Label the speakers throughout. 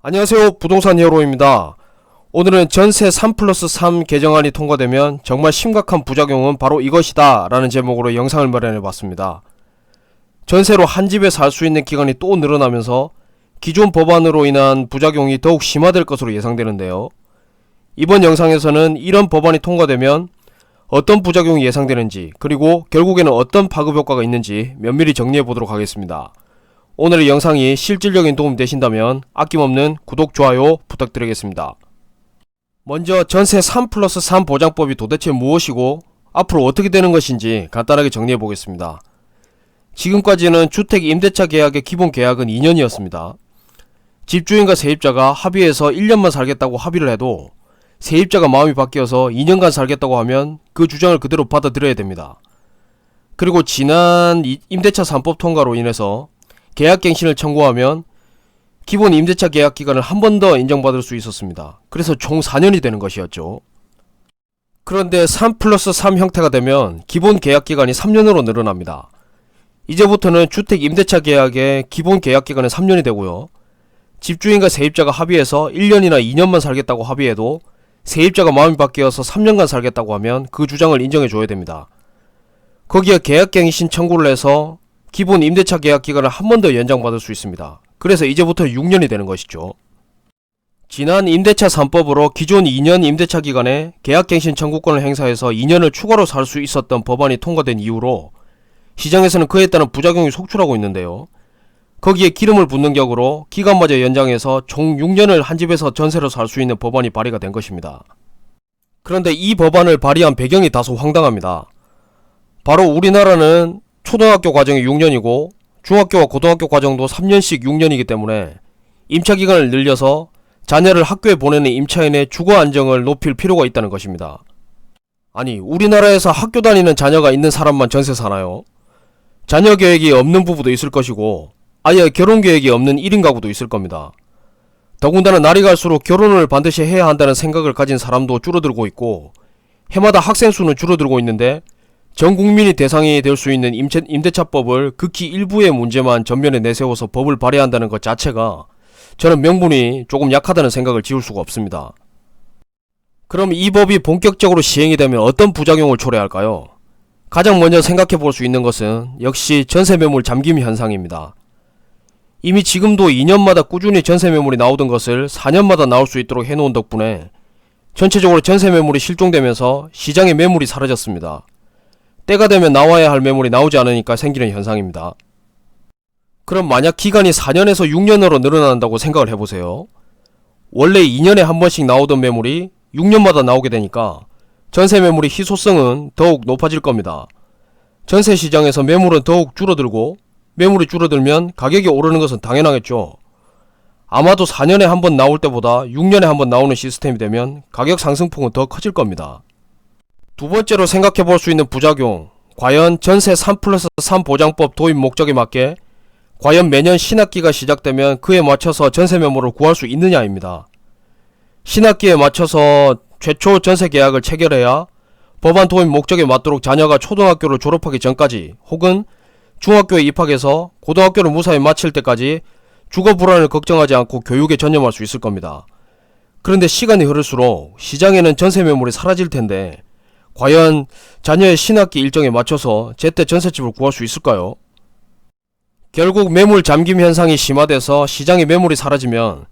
Speaker 1: 안녕하세요, 부동산 히어로입니다. 오늘은 전세 3+3 개정안이 통과되면 정말 심각한 부작용은 바로 이것이다 라는 제목으로 영상을 마련해봤습니다. 전세로 한 집에 살 수 있는 기간이 또 늘어나면서 기존 법안으로 인한 부작용이 더욱 심화될 것으로 예상되는데요. 이번 영상에서는 이런 법안이 통과되면 어떤 부작용이 예상되는지, 그리고 결국에는 어떤 파급효과가 있는지 면밀히 정리해보도록 하겠습니다. 오늘의 영상이 실질적인 도움이 되신다면 아낌없는 구독, 좋아요 부탁드리겠습니다. 먼저 전세 3+3 보장법이 도대체 무엇이고 앞으로 어떻게 되는 것인지 간단하게 정리해 보겠습니다. 지금까지는 주택 임대차 계약의 기본 계약은 2년이었습니다. 집주인과 세입자가 합의해서 1년만 살겠다고 합의를 해도 세입자가 마음이 바뀌어서 2년간 살겠다고 하면 그 주장을 그대로 받아들여야 됩니다. 그리고 지난 임대차 3법 통과로 인해서 계약갱신을 청구하면 기본 임대차 계약 기간을 한 번 더 인정받을 수 있었습니다. 그래서 총 4년이 되는 것이었죠. 그런데 3+3 형태가 되면 기본 계약 기간이 3년으로 늘어납니다. 이제부터는 주택 임대차 계약의 기본 계약 기간은 3년이 되고요. 집주인과 세입자가 합의해서 1년이나 2년만 살겠다고 합의해도 세입자가 마음이 바뀌어서 3년간 살겠다고 하면 그 주장을 인정해줘야 됩니다. 거기에 계약갱신 청구를 해서 기본 임대차 계약 기간을 한 번 더 연장받을 수 있습니다. 그래서 이제부터 6년이 되는 것이죠. 지난 임대차 3법으로 기존 2년 임대차 기간에 계약갱신 청구권을 행사해서 2년을 추가로 살 수 있었던 법안이 통과된 이후로 시장에서는 그에 따른 부작용이 속출하고 있는데요. 거기에 기름을 붓는 격으로 기간마저 연장해서 총 6년을 한 집에서 전세로 살 수 있는 법안이 발의가 된 것입니다. 그런데 이 법안을 발의한 배경이 다소 황당합니다. 바로 우리나라는 초등학교 과정이 6년이고 중학교와 고등학교 과정도 3년씩 6년이기 때문에 임차기간을 늘려서 자녀를 학교에 보내는 임차인의 주거 안정을 높일 필요가 있다는 것입니다. 아니, 우리나라에서 학교 다니는 자녀가 있는 사람만 전세 사나요? 자녀 계획이 없는 부부도 있을 것이고 아예 결혼 계획이 없는 1인 가구도 있을 겁니다. 더군다나 날이 갈수록 결혼을 반드시 해야 한다는 생각을 가진 사람도 줄어들고 있고 해마다 학생 수는 줄어들고 있는데 전 국민이 대상이 될 수 있는 임대차법을 극히 일부의 문제만 전면에 내세워서 법을 발의한다는 것 자체가 저는 명분이 조금 약하다는 생각을 지울 수가 없습니다. 그럼 이 법이 본격적으로 시행이 되면 어떤 부작용을 초래할까요? 가장 먼저 생각해 볼 수 있는 것은 역시 전세 매물 잠김 현상입니다. 이미 지금도 2년마다 꾸준히 전세 매물이 나오던 것을 4년마다 나올 수 있도록 해놓은 덕분에 전체적으로 전세 매물이 실종되면서 시장의 매물이 사라졌습니다. 때가 되면 나와야 할 매물이 나오지 않으니까 생기는 현상입니다. 그럼 만약 기간이 4년에서 6년으로 늘어난다고 생각을 해보세요. 원래 2년에 한 번씩 나오던 매물이 6년마다 나오게 되니까 전세 매물의 희소성은 더욱 높아질 겁니다. 전세 시장에서 매물은 더욱 줄어들고 매물이 줄어들면 가격이 오르는 것은 당연하겠죠. 아마도 4년에 한 번 나올 때보다 6년에 한 번 나오는 시스템이 되면 가격 상승폭은 더 커질 겁니다. 두 번째로 생각해 볼 수 있는 부작용, 과연 전세 3+3 보장법 도입 목적에 맞게 과연 매년 신학기가 시작되면 그에 맞춰서 전세 매물을 구할 수 있느냐입니다. 신학기에 맞춰서 최초 전세 계약을 체결해야 법안 도입 목적에 맞도록 자녀가 초등학교를 졸업하기 전까지 혹은 중학교에 입학해서 고등학교를 무사히 마칠 때까지 주거 불안을 걱정하지 않고 교육에 전념할 수 있을 겁니다. 그런데 시간이 흐를수록 시장에는 전세 매물이 사라질 텐데 과연 자녀의 신학기 일정에 맞춰서 제때 전셋집을 구할 수 있을까요? 결국 매물 잠김 현상이 심화돼서 시장의 매물이 사라지면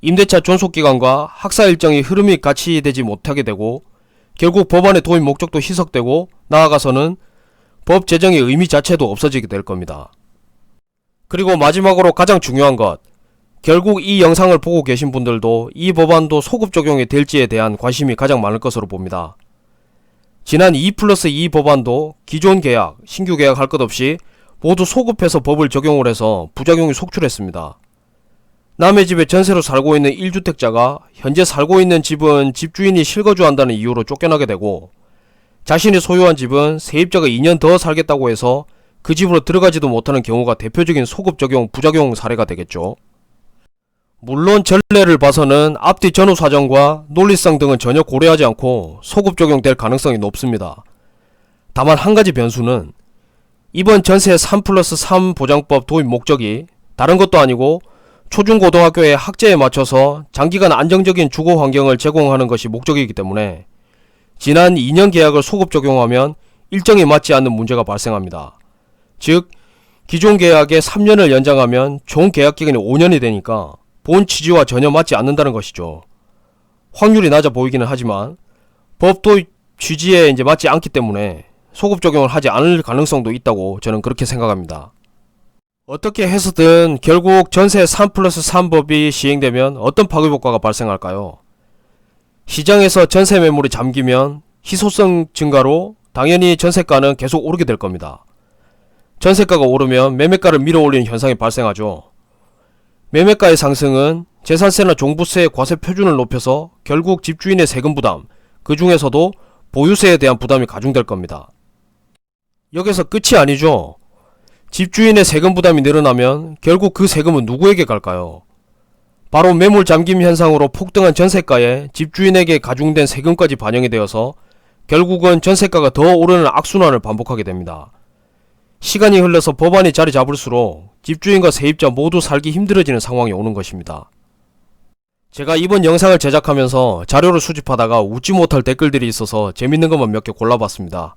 Speaker 1: 임대차 존속기간과 학사 일정의 흐름이 같이 되지 못하게 되고 결국 법안의 도입 목적도 희석되고 나아가서는 법 제정의 의미 자체도 없어지게 될 겁니다. 그리고 마지막으로 가장 중요한 것, 결국 이 영상을 보고 계신 분들도 이 법안도 소급 적용이 될지에 대한 관심이 가장 많을 것으로 봅니다. 지난 2+2 법안도 기존 계약, 신규 계약 할 것 없이 모두 소급해서 법을 적용을 해서 부작용이 속출했습니다. 남의 집에 전세로 살고 있는 1주택자가 현재 살고 있는 집은 집주인이 실거주한다는 이유로 쫓겨나게 되고 자신이 소유한 집은 세입자가 2년 더 살겠다고 해서 그 집으로 들어가지도 못하는 경우가 대표적인 소급 적용 부작용 사례가 되겠죠. 물론 전례를 봐서는 앞뒤 전후 사정과 논리성 등은 전혀 고려하지 않고 소급 적용될 가능성이 높습니다. 다만 한 가지 변수는 이번 전세 3+3 보장법 도입 목적이 다른 것도 아니고 초중고등학교의 학제에 맞춰서 장기간 안정적인 주거 환경을 제공하는 것이 목적이기 때문에 지난 2년 계약을 소급 적용하면 일정이 맞지 않는 문제가 발생합니다. 즉, 기존 계약에 3년을 연장하면 총 계약 기간이 5년이 되니까 본 취지와 전혀 맞지 않는다는 것이죠. 확률이 낮아 보이기는 하지만 법도 취지에 맞지 않기 때문에 소급 적용을 하지 않을 가능성도 있다고 저는 그렇게 생각합니다. 어떻게 해서든 결국 전세 3+3 법이 시행되면 어떤 파급효과가 발생할까요? 시장에서 전세 매물이 잠기면 희소성 증가로 당연히 전세가는 계속 오르게 될 겁니다. 전세가가 오르면 매매가를 밀어올리는 현상이 발생하죠. 매매가의 상승은 재산세나 종부세의 과세 표준을 높여서 결국 집주인의 세금 부담, 그 중에서도 보유세에 대한 부담이 가중될 겁니다. 여기서 끝이 아니죠. 집주인의 세금 부담이 늘어나면 결국 그 세금은 누구에게 갈까요? 바로 매물 잠김 현상으로 폭등한 전세가에 집주인에게 가중된 세금까지 반영이 되어서 결국은 전세가가 더 오르는 악순환을 반복하게 됩니다. 시간이 흘러서 법안이 자리 잡을수록 집주인과 세입자 모두 살기 힘들어지는 상황이 오는 것입니다. 제가 이번 영상을 제작하면서 자료를 수집하다가 웃지 못할 댓글들이 있어서 재밌는 것만 몇 개 골라봤습니다.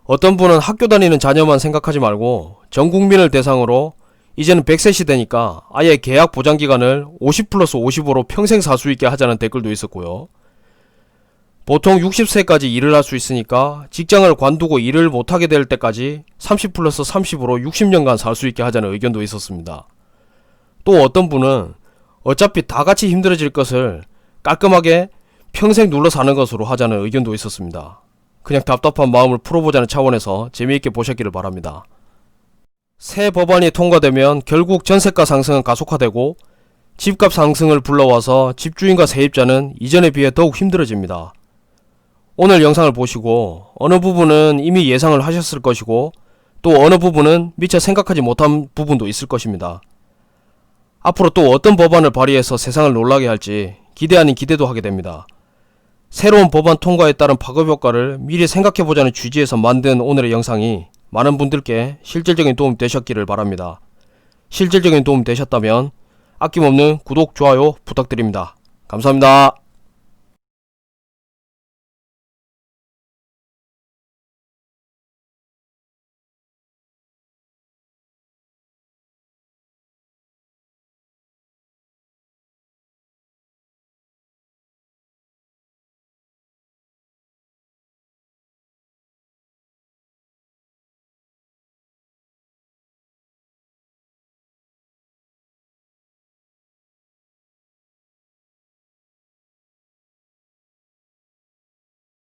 Speaker 1: 어떤 분은 학교 다니는 자녀만 생각하지 말고 전 국민을 대상으로 이제는 100세 시대니까 아예 계약 보장기간을 50+55로 평생 살 수 있게 하자는 댓글도 있었고요. 보통 60세까지 일을 할 수 있으니까 직장을 관두고 일을 못하게 될 때까지 30+30으로 60년간 살 수 있게 하자는 의견도 있었습니다. 또 어떤 분은 어차피 다 같이 힘들어질 것을 깔끔하게 평생 눌러 사는 것으로 하자는 의견도 있었습니다. 그냥 답답한 마음을 풀어보자는 차원에서 재미있게 보셨기를 바랍니다. 새 법안이 통과되면 결국 전세가 상승은 가속화되고 집값 상승을 불러와서 집주인과 세입자는 이전에 비해 더욱 힘들어집니다. 오늘 영상을 보시고 어느 부분은 이미 예상을 하셨을 것이고 또 어느 부분은 미처 생각하지 못한 부분도 있을 것입니다. 앞으로 또 어떤 법안을 발의해서 세상을 놀라게 할지 기대 아닌 기대도 하게 됩니다. 새로운 법안 통과에 따른 파급효과를 미리 생각해보자는 취지에서 만든 오늘의 영상이 많은 분들께 실질적인 도움 되셨기를 바랍니다. 실질적인 도움 되셨다면 아낌없는 구독, 좋아요 부탁드립니다. 감사합니다.